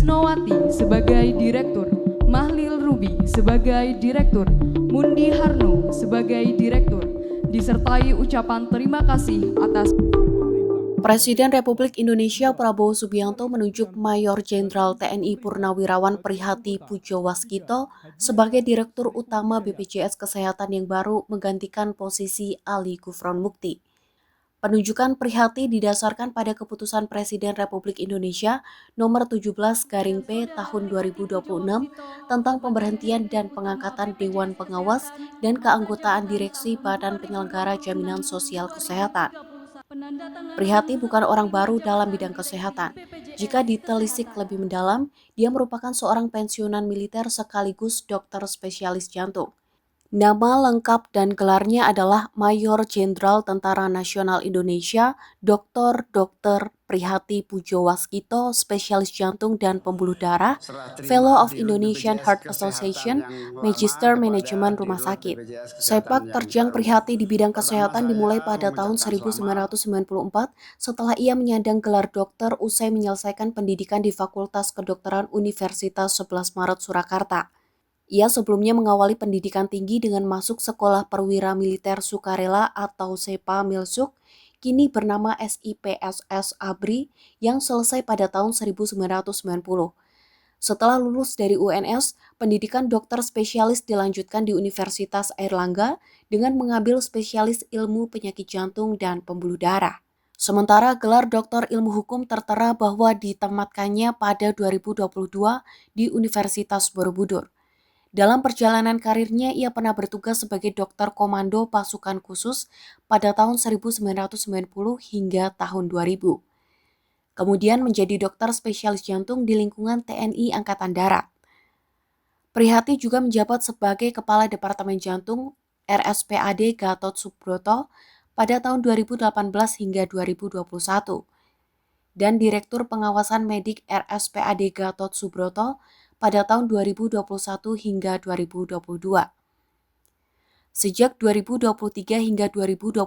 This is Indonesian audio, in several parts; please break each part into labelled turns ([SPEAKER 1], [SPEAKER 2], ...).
[SPEAKER 1] Trisnowati sebagai Direktur, Mahlil Ruby sebagai Direktur, Mundi Harno sebagai Direktur, disertai ucapan terima kasih atas
[SPEAKER 2] Presiden Republik Indonesia Prabowo Subianto menunjuk Mayor Jenderal TNI Purnawirawan Prihati Pujowaskito sebagai Direktur Utama BPJS Kesehatan yang baru menggantikan posisi Ali Gufron Mukti. Penunjukan Prihati didasarkan pada keputusan Presiden Republik Indonesia nomor 17/P tahun 2026 tentang pemberhentian dan pengangkatan Dewan Pengawas dan keanggotaan Direksi Badan Penyelenggara Jaminan Sosial Kesehatan. Prihati bukan orang baru dalam bidang kesehatan. Jika ditelisik lebih mendalam, dia merupakan seorang pensiunan militer sekaligus dokter spesialis jantung. Nama lengkap dan gelarnya adalah Mayor Jenderal Tentara Nasional Indonesia Dr. Prihati Pujowaskito, spesialis jantung dan pembuluh darah, Fellow of Indonesian Heart Association, Magister Manajemen Rumah Sakit. Sepak terjang Prihati di bidang kesehatan dimulai pada tahun 1994 setelah ia menyandang gelar dokter usai menyelesaikan pendidikan di Fakultas Kedokteran Universitas 11 Maret Surakarta. Ia sebelumnya mengawali pendidikan tinggi dengan masuk Sekolah Perwira Militer Sukarela atau SEPA Milsuk, kini bernama SIPSS ABRI yang selesai pada tahun 1990. Setelah lulus dari UNS, pendidikan dokter spesialis dilanjutkan di Universitas Airlangga dengan mengambil spesialis ilmu penyakit jantung dan pembuluh darah. Sementara gelar doktor ilmu hukum tertera bahwa ditamatkannya pada 2022 di Universitas Borobudur. Dalam perjalanan karirnya, ia pernah bertugas sebagai dokter komando pasukan khusus pada tahun 1990 hingga tahun 2000. Kemudian menjadi dokter spesialis jantung di lingkungan TNI Angkatan Darat. Prihati juga menjabat sebagai Kepala Departemen Jantung RSPAD Gatot Subroto pada tahun 2018 hingga 2021 dan Direktur Pengawasan Medik RSPAD Gatot Subroto pada tahun 2021 hingga 2022. Sejak 2023 hingga 2025,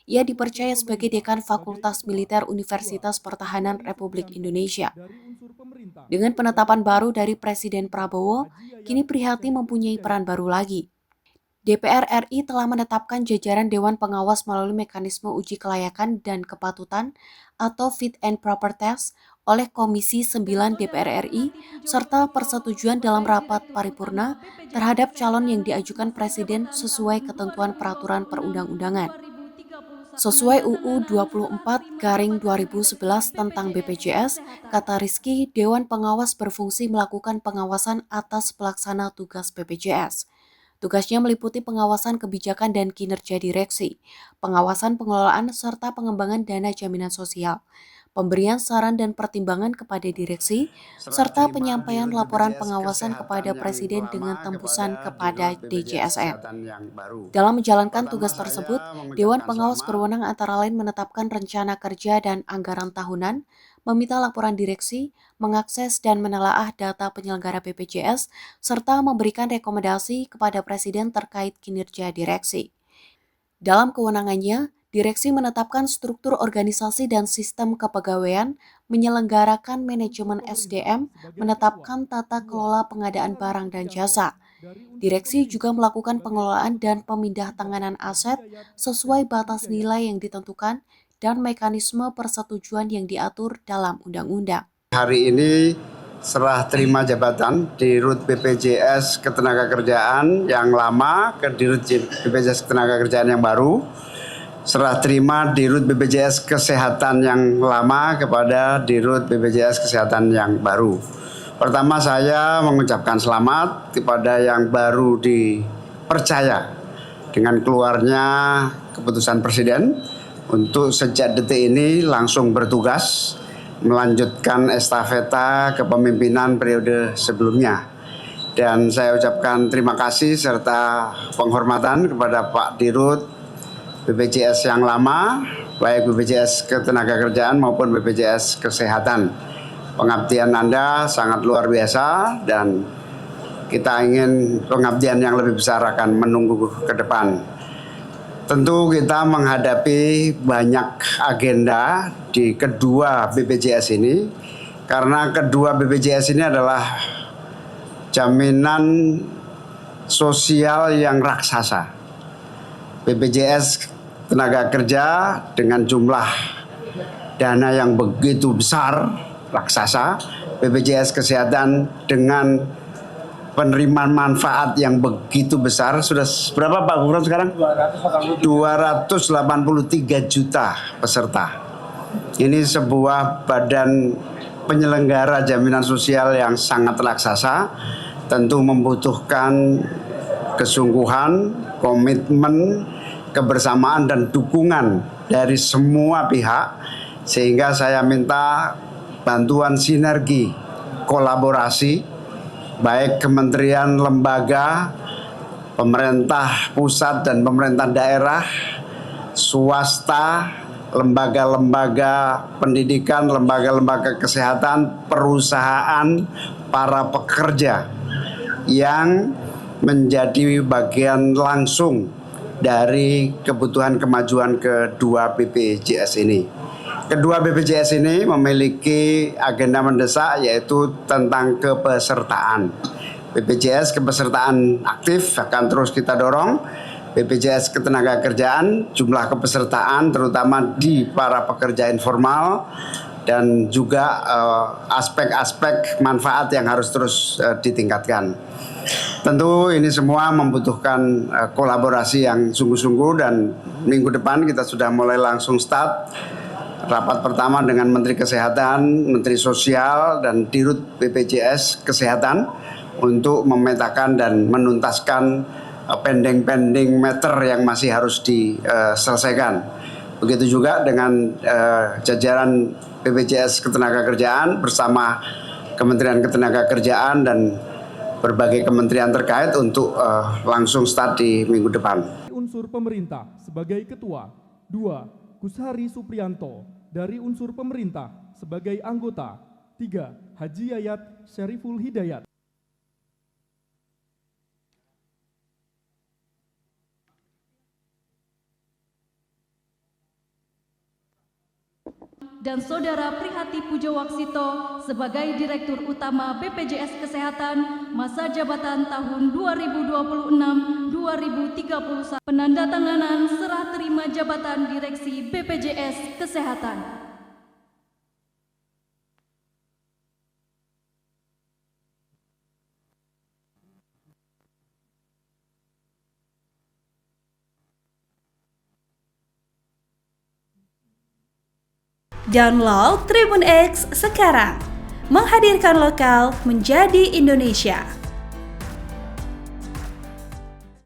[SPEAKER 2] ia dipercaya sebagai Dekan Fakultas Militer Universitas Pertahanan Republik Indonesia. Dengan penetapan baru dari Presiden Prabowo, kini Prihati mempunyai peran baru lagi. DPR RI telah menetapkan jajaran Dewan Pengawas melalui mekanisme uji kelayakan dan kepatutan atau Fit and Proper Test oleh Komisi 9 DPR RI serta persetujuan dalam rapat paripurna terhadap calon yang diajukan Presiden sesuai ketentuan peraturan perundang-undangan. Sesuai UU 24/2011 tentang BPJS, kata Rizky, Dewan Pengawas berfungsi melakukan pengawasan atas pelaksana tugas BPJS. Tugasnya meliputi pengawasan kebijakan dan kinerja direksi, pengawasan pengelolaan serta pengembangan dana jaminan sosial, pemberian saran dan pertimbangan kepada direksi, serta penyampaian laporan pengawasan kepada Presiden dengan tembusan kepada DJSN. Dalam menjalankan tugas tersebut, Dewan Pengawas berwenang antara lain menetapkan rencana kerja dan anggaran tahunan, meminta laporan direksi, mengakses dan menelaah data penyelenggara BPJS, serta memberikan rekomendasi kepada Presiden terkait kinerja direksi. Dalam kewenangannya, direksi menetapkan struktur organisasi dan sistem kepegawaian, menyelenggarakan manajemen SDM, menetapkan tata kelola pengadaan barang dan jasa. Direksi juga melakukan pengelolaan dan pemindahtanganan aset sesuai batas nilai yang ditentukan dan mekanisme persetujuan yang diatur dalam undang-undang.
[SPEAKER 3] Hari ini serah terima jabatan di Dirut BPJS Ketenagakerjaan yang lama ke Dirut BPJS Ketenagakerjaan yang baru. Serah terima Dirut BPJS Kesehatan yang lama kepada Dirut BPJS Kesehatan yang baru. Pertama, saya mengucapkan selamat kepada yang baru dipercaya dengan keluarnya keputusan Presiden untuk sejak detik ini langsung bertugas melanjutkan estafeta kepemimpinan periode sebelumnya. Dan saya ucapkan terima kasih serta penghormatan kepada Pak Dirut BPJS yang lama, baik BPJS Ketenagakerjaan maupun BPJS Kesehatan. Pengabdian Anda sangat luar biasa dan kita ingin pengabdian yang lebih besar akan menunggu ke depan. Tentu kita menghadapi banyak agenda di kedua BPJS ini karena kedua BPJS ini adalah jaminan sosial yang raksasa. BPJS tenaga kerja dengan jumlah dana yang begitu besar, raksasa. BPJS kesehatan dengan penerimaan manfaat yang begitu besar. Sudah berapa Pak Gubernur sekarang? 283 juta peserta. Ini sebuah badan penyelenggara jaminan sosial yang sangat raksasa, tentu membutuhkan kesungguhan, komitmen, kebersamaan dan dukungan dari semua pihak, sehingga saya minta bantuan sinergi, kolaborasi, baik kementerian, lembaga, pemerintah pusat dan pemerintah daerah, swasta, lembaga-lembaga pendidikan, lembaga-lembaga kesehatan, perusahaan, para pekerja yang menjadi bagian langsung dari kebutuhan kemajuan kedua BPJS ini. Kedua BPJS ini memiliki agenda mendesak, yaitu tentang kepesertaan. BPJS kepesertaan aktif akan terus kita dorong. BPJS ketenagakerjaan, jumlah kepesertaan terutama di para pekerja informal, dan juga aspek-aspek manfaat yang harus terus ditingkatkan. Tentu ini semua membutuhkan kolaborasi yang sungguh-sungguh, dan minggu depan kita sudah mulai langsung start rapat pertama dengan Menteri Kesehatan, Menteri Sosial, dan Dirut BPJS Kesehatan untuk memetakan dan menuntaskan pending meter yang masih harus diselesaikan. Begitu juga dengan jajaran BPJS Ketenagakerjaan bersama Kementerian Ketenagakerjaan dan berbagai kementerian terkait untuk langsung start di minggu depan.
[SPEAKER 4] Unsur pemerintah sebagai ketua. 2. Kushari Supriyanto dari unsur pemerintah sebagai anggota. 3. Haji Yayat Syariful Hidayat.
[SPEAKER 5] Dan Saudara Prihati Pujowaksito sebagai Direktur Utama BPJS Kesehatan masa jabatan tahun 2026-2031. Penandatanganan serah terima jabatan Direksi BPJS Kesehatan.
[SPEAKER 6] Download Tribun X sekarang, menghadirkan lokal menjadi Indonesia.